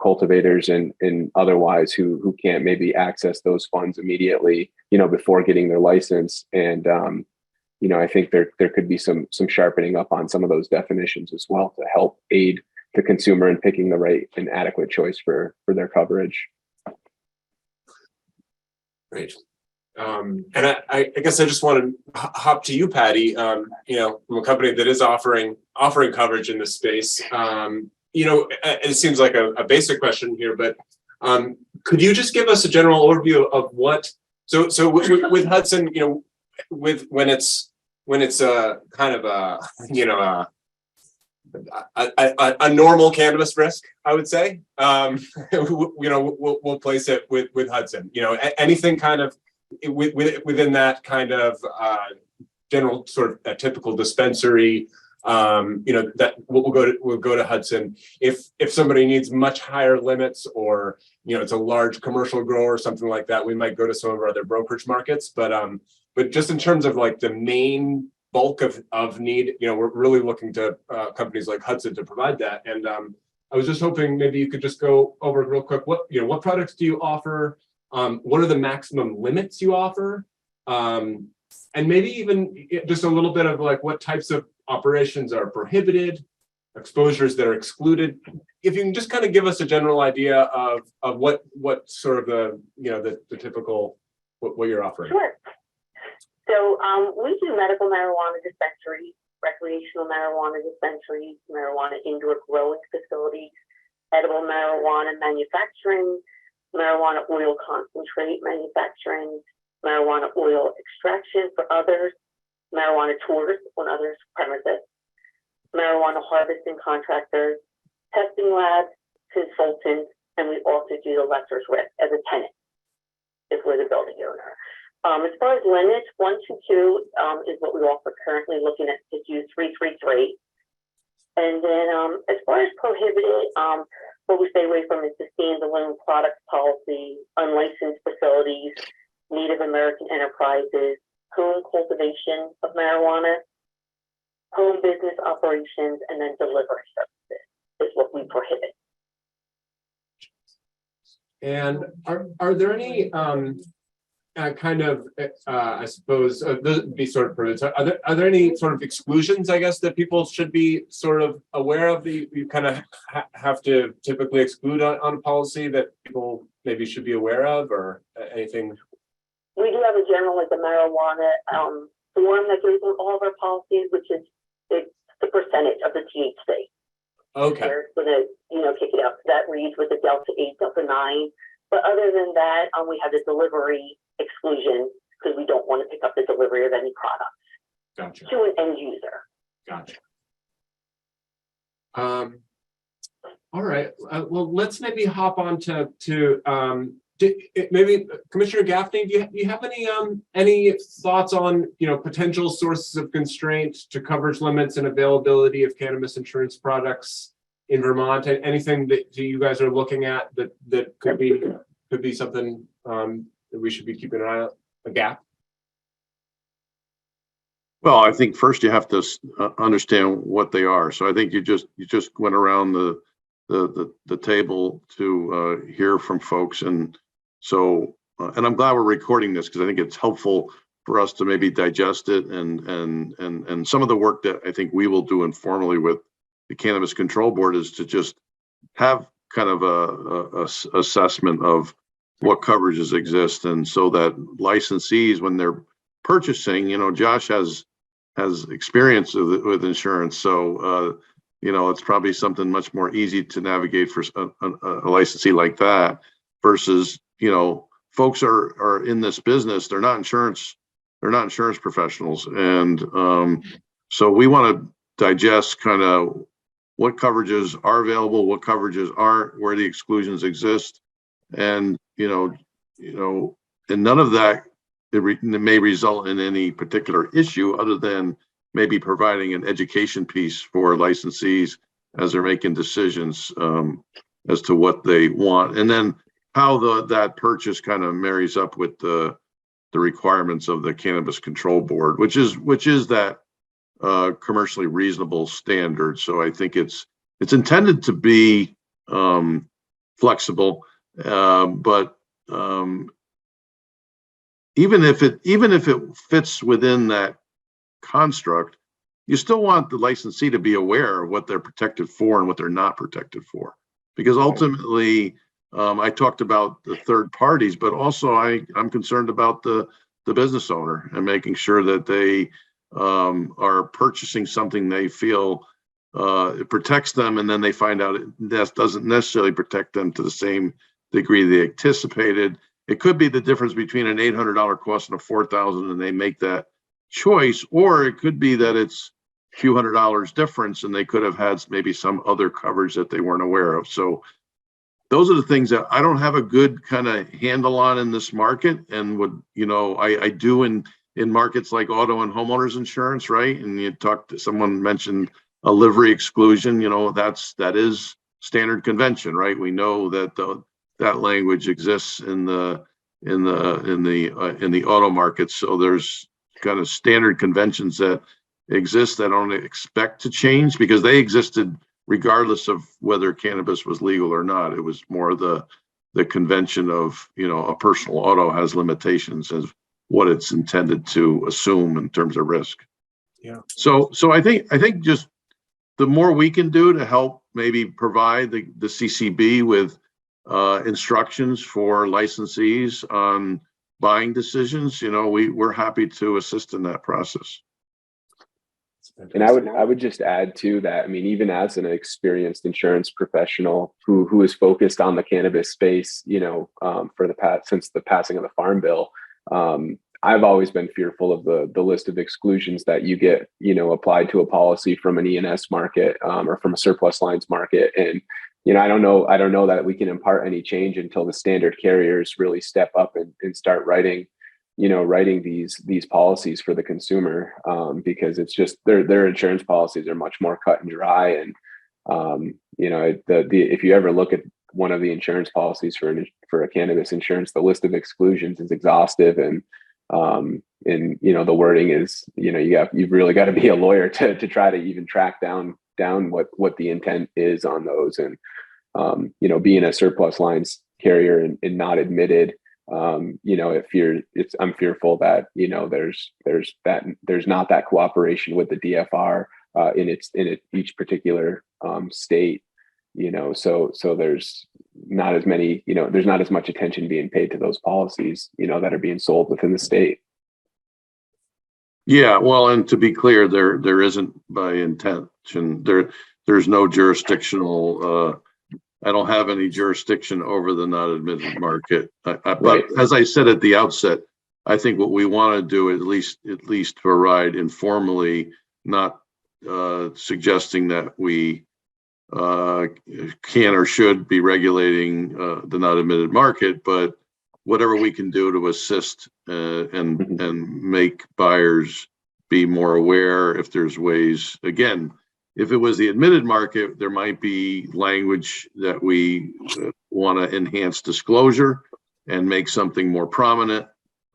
cultivators and otherwise who can't maybe access those funds immediately, before getting their license. And I think there could be some sharpening up on some of those definitions as well to help aid the consumer in picking the right and adequate choice for their coverage. Great. And I guess I just want to hop to you, Patti. From a company that is offering coverage in this space. It seems like a basic question here, but could you just give us a general overview of what? So with Hudson, when it's kind of a normal cannabis risk, I would say. We'll place it with Hudson. Anything kind of within that kind of general sort of a typical dispensary. That we'll go to Hudson. If somebody needs much higher limits, or it's a large commercial grower or something like that, we might go to some of our other brokerage markets. But just in terms of like the main bulk of need, we're really looking to companies like Hudson to provide that. And I was just hoping maybe you could just go over real quick what products do you offer? What are the maximum limits you offer? And maybe even just a little bit of like what types of operations are prohibited, exposures that are excluded. If you can just kind of give us a general idea of what sort of the typical what you're offering. Sure. So we do medical marijuana dispensaries, recreational marijuana dispensaries, marijuana indoor growing facilities, edible marijuana manufacturing, marijuana oil concentrate manufacturing, marijuana oil extraction for others, marijuana tours on others' premises, marijuana harvesting contractors, testing labs, consultants, and we also do the lesser's risk as a tenant if we're the building owner. As far as limits, 122 is what we offer currently, looking at to do 333. And then as far as prohibited, what we stay away from is the standalone products policy, unlicensed facilities, Native American enterprises, home cultivation of marijuana, home business operations, and then delivery services is what we prohibit. And are there any kind of I suppose be sort of prohibited. Are there any sort of exclusions, I guess, that people should be sort of aware of? That you kind of have to typically exclude on a policy that people maybe should be aware of, or anything? We do have a general, like the marijuana form that goes in all of our policies, which is it's the percentage of the THC. Okay. They're gonna, kick it out. That reads with a Delta 8, Delta 9. But other than that, we have the delivery exclusion because we don't want to pick up the delivery of any product. Gotcha. To an end user. Gotcha. All right. Well, let's maybe hop on to maybe Commissioner Gaffney. Do you have any thoughts on potential sources of constraint to coverage limits and availability of cannabis insurance products in Vermont? Anything that you guys are looking at that could be something that we should be keeping an eye on, a gap? Well, I think first you have to understand what they are. So I think you just went around the table to hear from folks, and so and I'm glad we're recording this because I think it's helpful for us to maybe digest it and some of the work that I think we will do informally with the Cannabis Control Board is to just have kind of a assessment of what coverages exist, and so that licensees, when they're purchasing, Josh has experience with insurance, so it's probably something much more easy to navigate for a licensee like that versus folks are in this business, they're not insurance professionals, and so we want to digest kind of what coverages are available, what coverages aren't, where the exclusions exist, and and none of that it may result in any particular issue other than maybe providing an education piece for licensees as they're making decisions as to what they want, and then how that purchase kind of marries up with the the requirements of the Cannabis Control Board, which is that commercially reasonable standard. So I think it's intended to be flexible, but even if it fits within that construct, you still want the licensee to be aware of what they're protected for and what they're not protected for. Because ultimately, I talked about the third parties, but also I'm concerned about the business owner and making sure that they are purchasing something they feel it protects them, and then they find out that doesn't necessarily protect them to the same degree they anticipated. It could be the difference between an $800 cost and a $4,000, and they make that choice, or it could be that it's a few $100 difference, and they could have had maybe some other coverage that they weren't aware of. So those are the things that I don't have a good kind of handle on in this market, and would, I do in markets like auto and homeowners insurance, right? And you talked to someone mentioned a livery exclusion, that is standard convention, right? We know that that language exists in the auto market. So there's kind of standard conventions that exist that don't expect to change, because they existed regardless of whether cannabis was legal or not. It was more the convention of, a personal auto has limitations of what it's intended to assume in terms of risk. Yeah. So I think just the more we can do to help maybe provide the CCB with instructions for licensees on buying decisions, we're happy to assist in that process. And I would just add to that. I mean, even as an experienced insurance professional who is focused on the cannabis space, since the passing of the Farm Bill, I've always been fearful of the list of exclusions that you get, applied to a policy from an E&S market or from a surplus lines market. And, I don't know that we can impart any change until the standard carriers really step up and start writing these policies for the consumer, because it's just their insurance policies are much more cut and dry. And, if you ever look at one of the insurance policies for a cannabis insurance, the list of exclusions is exhaustive, and the wording is, you've really got to be a lawyer to try to even track down what the intent is on those. And being a surplus lines carrier and not admitted, I'm fearful that there's not that cooperation with the DFR in each particular state. So there's not as many, there's not as much attention being paid to those policies, that are being sold within the state. Yeah, well, and to be clear, there isn't by intention. There's no jurisdictional. I don't have any jurisdiction over the not admitted market. But as I said at the outset, I think what we want to do, at least provide informally, not suggesting that we can or should be regulating the not admitted market, but whatever we can do to assist and make buyers be more aware. If there's ways, again, if it was the admitted market, there might be language that we want to enhance disclosure and make something more prominent.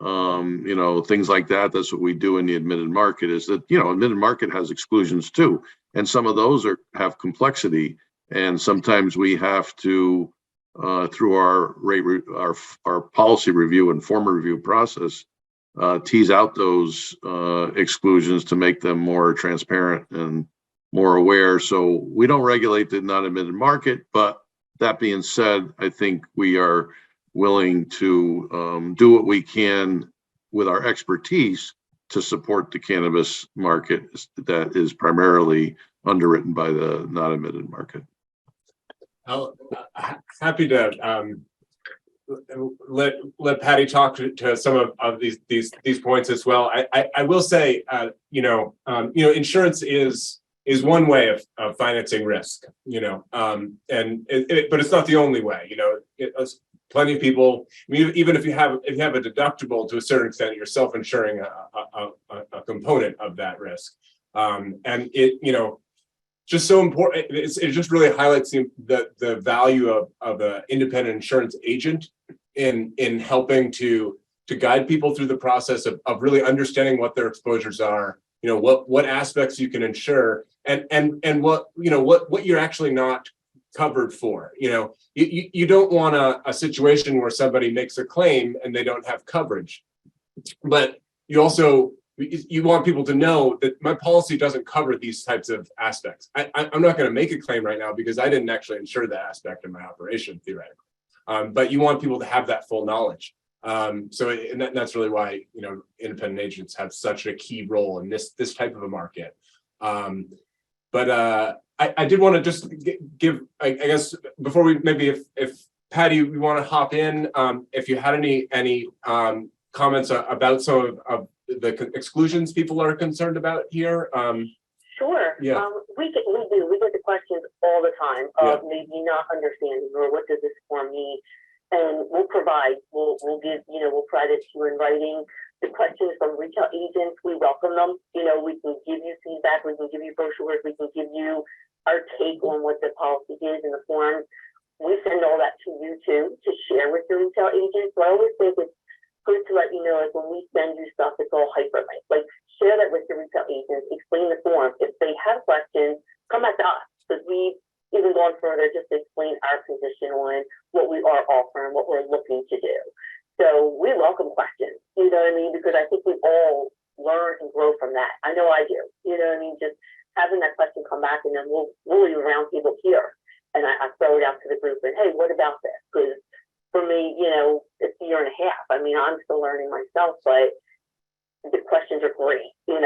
Things like that. That's what we do in the admitted market, is that, admitted market has exclusions too. And some of those have complexity. And sometimes we have to, through our policy review and form review process, tease out those exclusions to make them more transparent and more aware. So we don't regulate the non-admitted market, but that being said, I think we are willing to do what we can with our expertise to support the cannabis market that is primarily underwritten by the non-admitted market. I'll happy to let Patti talk to some of these points as well. I will say, insurance is one way of financing risk, but it's not the only way. Plenty of people, even if you have a deductible, to a certain extent, you're self-insuring a component of that risk, and it just so important. It just really highlights the value of an independent insurance agent in helping to guide people through the process of really understanding what their exposures are, what aspects you can insure, and what you're actually not covered for. You don't want a situation where somebody makes a claim and they don't have coverage, but you want people to know that my policy doesn't cover these types of aspects. I'm not going to make a claim right now because I didn't actually insure that aspect of my operation theoretically. But you want people to have that full knowledge. That's really why independent agents have such a key role in this type of a market. I did want to just give, I guess, before we maybe if Patti, you want to hop in, if you had any comments about some of the exclusions people are concerned about here. Sure. Yeah. We get the questions all the time of maybe not understanding or what does this form mean, and we'll provide it to you in writing. The questions from retail agents, we welcome them. We can give you feedback, we can give you brochures, we can give you our take on what the policy is in the form. We send all that to you too to share with your retail agents. So I always think it's good to let you know, like when we send you stuff, it's all hyperlinked. Like share that with your retail agents, explain the form. If they have questions, come back to us, because we've even gone further just to explain our position on what we are offering, what we're looking to do. So we welcome questions, you know what I mean? Because I think we all learn and grow from that. I know I do, you know what I mean? Just having that question come back, and then we'll leave a roundtable here. And I throw it out to the group and, hey, what about this? Because for me, it's a year and a half. I mean, I'm still learning myself, but the questions are great, so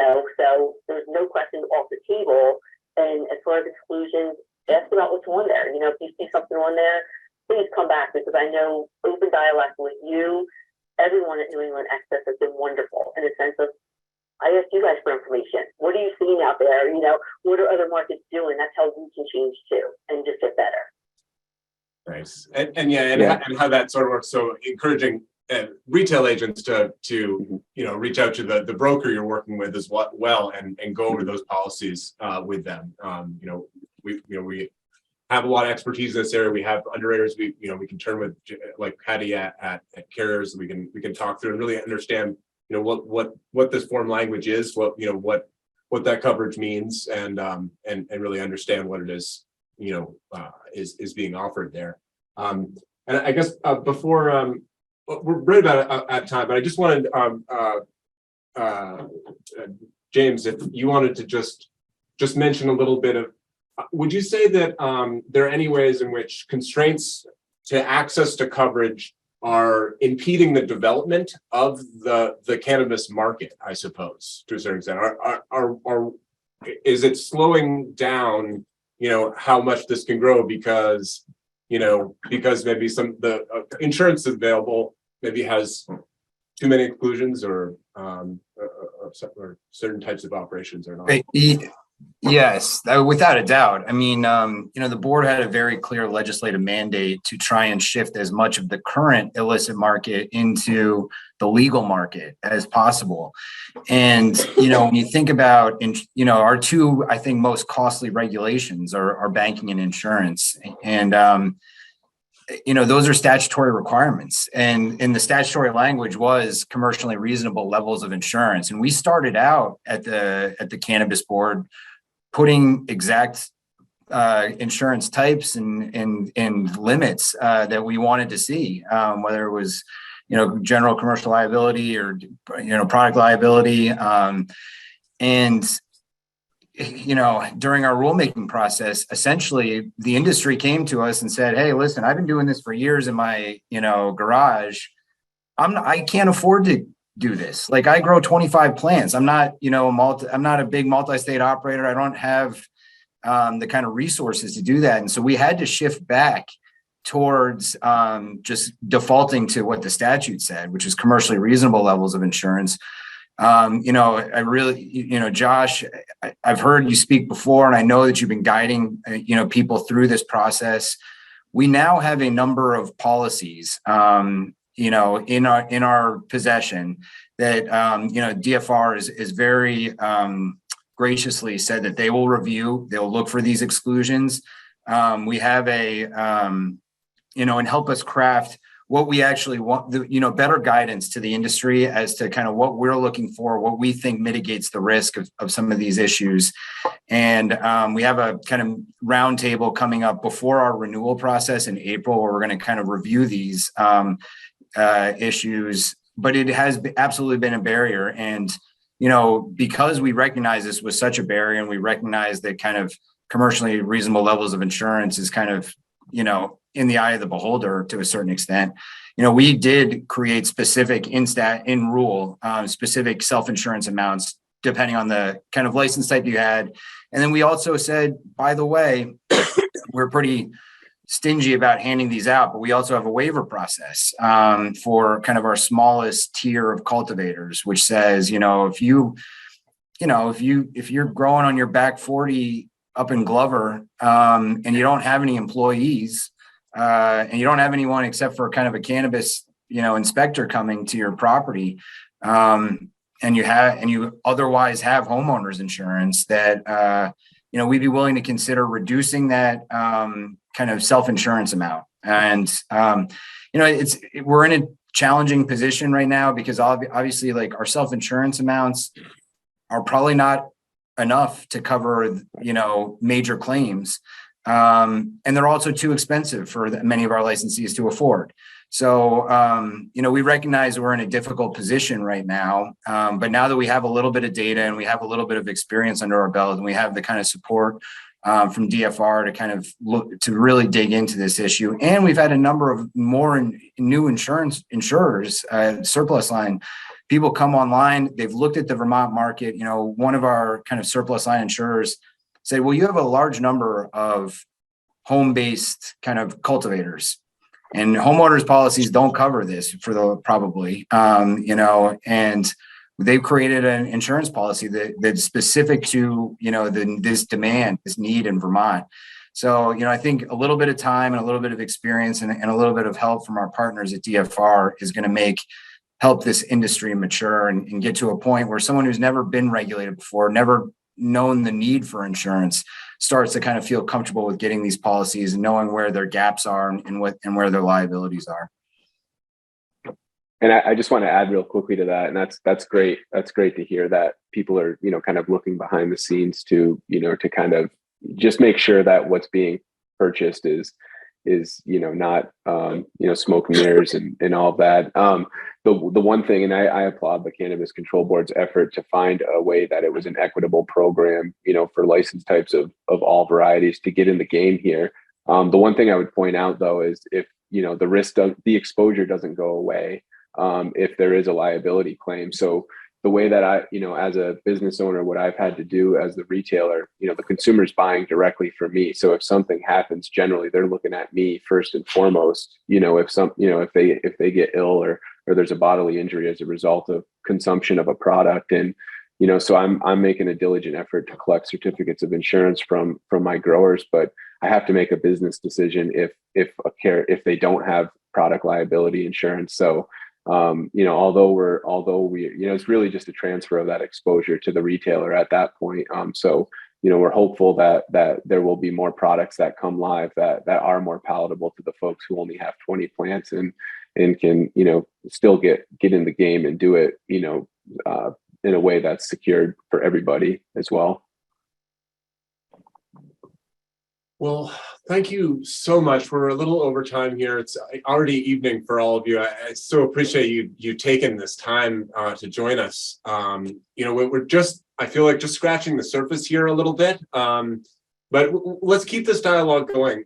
there's no questions off the table. And as far as exclusions, ask about what's on there. If you see something on there, please come back, because I know open dialogue with you, everyone at New England Access has been wonderful in the sense of, I asked you guys for information. What are you seeing out there? What are other markets doing? That's how we can change too and just get better. Nice. And how that sort of works. So encouraging retail agents to reach out to the broker you're working with as well and go over those policies with them. We have a lot of expertise in this area. We have underwriters. We can turn with like Patti at carriers. We can talk through and really understand what this form language is, what that coverage means, and really understand what it is is being offered there. And I guess before we're right about at time, but I just wanted James, if you wanted to just mention a little bit of, would you say that there are any ways in which constraints to access to coverage are impeding the development of the cannabis market, I suppose, to a certain extent? Is it slowing down, how much this can grow because maybe the insurance available maybe has too many exclusions or certain types of operations or not? Yes, without a doubt. I mean, the board had a very clear legislative mandate to try and shift as much of the current illicit market into the legal market as possible. And, when you think about, our two, I think, most costly regulations are banking and insurance. And, those are statutory requirements. And in the statutory language was commercially reasonable levels of insurance. And we started out at the Cannabis Board putting exact insurance types and limits that we wanted to see, whether it was, general commercial liability or, product liability. During our rulemaking process, essentially the industry came to us and said, hey, listen, I've been doing this for years in my, garage. I can't afford to do this. Like, I grow 25 plants. I'm not, I'm not a big multi-state operator. I don't have the kind of resources to do that. And so we had to shift back towards just defaulting to what the statute said, which is commercially reasonable levels of insurance. I really, Josh, I've heard you speak before, and I know that you've been guiding, people through this process. We now have a number of policies, in our possession that, DFR is very graciously said that they will review, they'll look for these exclusions. We have and help us craft what we actually want, better guidance to the industry as to kind of what we're looking for, what we think mitigates the risk of some of these issues. And we have a kind of roundtable coming up before our renewal process in April, where we're going to kind of review these issues. But it has absolutely been a barrier. And, because we recognize this was such a barrier, and we recognize that kind of commercially reasonable levels of insurance is kind of, in the eye of the beholder to a certain extent. We did create specific in rule, specific self-insurance amounts, depending on the kind of license type you had. And then we also said, by the way, we're pretty stingy about handing these out, but we also have a waiver process for kind of our smallest tier of cultivators, which says, if you're growing on your back 40 up in Glover, and you don't have any employees, and you don't have anyone except for kind of a cannabis, inspector coming to your property, and you otherwise have homeowners insurance, that we'd be willing to consider reducing that kind of self-insurance amount. And we're in a challenging position right now, because obviously, like, our self-insurance amounts are probably not enough to cover, major claims. And they're also too expensive for many of our licensees to afford. So, we recognize we're in a difficult position right now. But now that we have a little bit of data, and we have a little bit of experience under our belt, and we have the kind of support from DFR to kind of look to really dig into this issue. And we've had a number of more new insurers, surplus line people come online. They've looked at the Vermont market. One of our kind of surplus line insurers said, well, you have a large number of home-based kind of cultivators, and homeowners policies don't cover this probably, and they've created an insurance policy that's specific to, this demand, this need in Vermont. So, I think a little bit of time and a little bit of experience and a little bit of help from our partners at DFR is going to help this industry mature and get to a point where someone who's never been regulated before, never known the need for insurance, starts to kind of feel comfortable with getting these policies and knowing where their gaps are and where their liabilities are. And I just want to add real quickly to that. And that's great. That's great to hear that people are, kind of looking behind the scenes to kind of just make sure that what's being purchased is not, smoke and mirrors and all of that. The one thing, and I applaud the Cannabis Control Board's effort to find a way that it was an equitable program, for license types of all varieties to get in the game here. The one thing I would point out, though, is if, the exposure doesn't go away, if there is a liability claim. So the way that I, as a business owner, what I've had to do as the retailer, the consumer's buying directly from me. So if something happens, generally they're looking at me first and foremost, if they get ill or there's a bodily injury as a result of consumption of a product. And, so I'm making a diligent effort to collect certificates of insurance from my growers, but I have to make a business decision if they don't have product liability insurance. So, although we, it's really just a transfer of that exposure to the retailer at that point. So, we're hopeful that there will be more products that come live that are more palatable to the folks who only have 20 plants and can, still get in the game and do it, in a way that's secured for everybody as well. Well, thank you so much. We're a little over time here. It's already evening for all of you. I so appreciate you taking this time to join us. We're just, I feel like just scratching the surface here a little bit, but let's keep this dialogue going.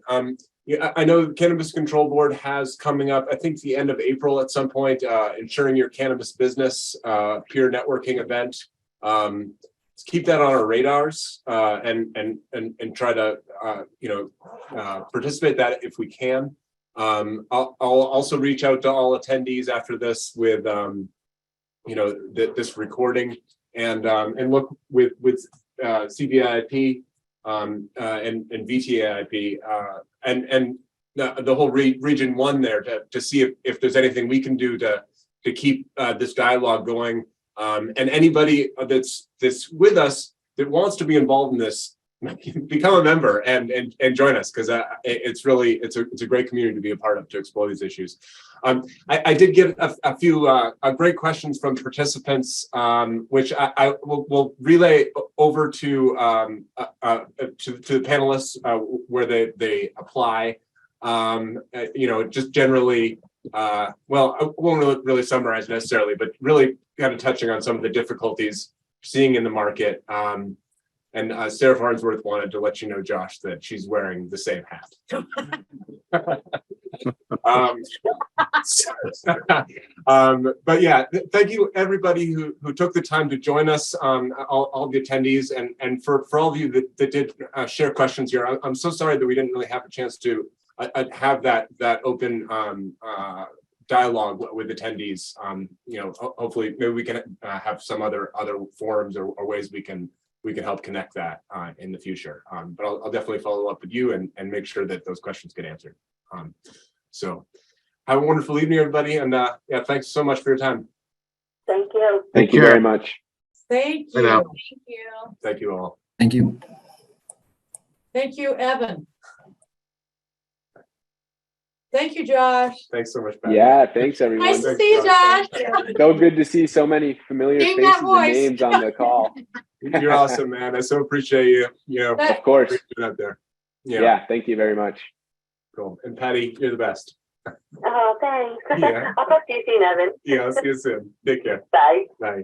I know the Cannabis Control Board has coming up, I think the end of April at some point, Insuring Your Cannabis Business peer networking event. Let's keep that on our radars and try to participate that if we can. I'll also reach out to all attendees after this with this recording and look with CVIP and VTAIP and the whole region 1 there to see if there's anything we can do to keep this dialogue going. And anybody that's with us that wants to be involved in this, become a member and join us, because it's a great community to be a part of to explore these issues. I did get a few great questions from participants, which I will relay over to the panelists where they apply. Just generally, well, I won't really summarize necessarily, but really kind of touching on some of the difficulties seeing in the market. And Sarah Farnsworth wanted to let you know, Josh, that she's wearing the same hat. But yeah, thank you everybody who took the time to join us, all the attendees, and for all of you that did share questions here. I'm so sorry that we didn't really have a chance to have that open dialogue with attendees. Hopefully maybe we can have some other forums or ways we can help connect that in the future. But I'll definitely follow up with you and make sure that those questions get answered. So have a wonderful evening, everybody. And yeah, thanks so much for your time. Thank you. Thank you very much. Thank I you. know. Thank you. Thank you all. Thank you. Thank you, Evan. Thank you, Josh. Thanks so much, Patti. Yeah, thanks everyone. Nice to see you, Josh. So good to see so many familiar Name faces that and voice. names on the call. You're awesome, man. I so appreciate you. Of course. Being out there. Yeah, thank you very much. Cool. And Patti, you're the best. Oh, thanks. Yeah. I'll talk to you soon, Evan. Yeah, I'll see you soon. Take care. Bye. Bye.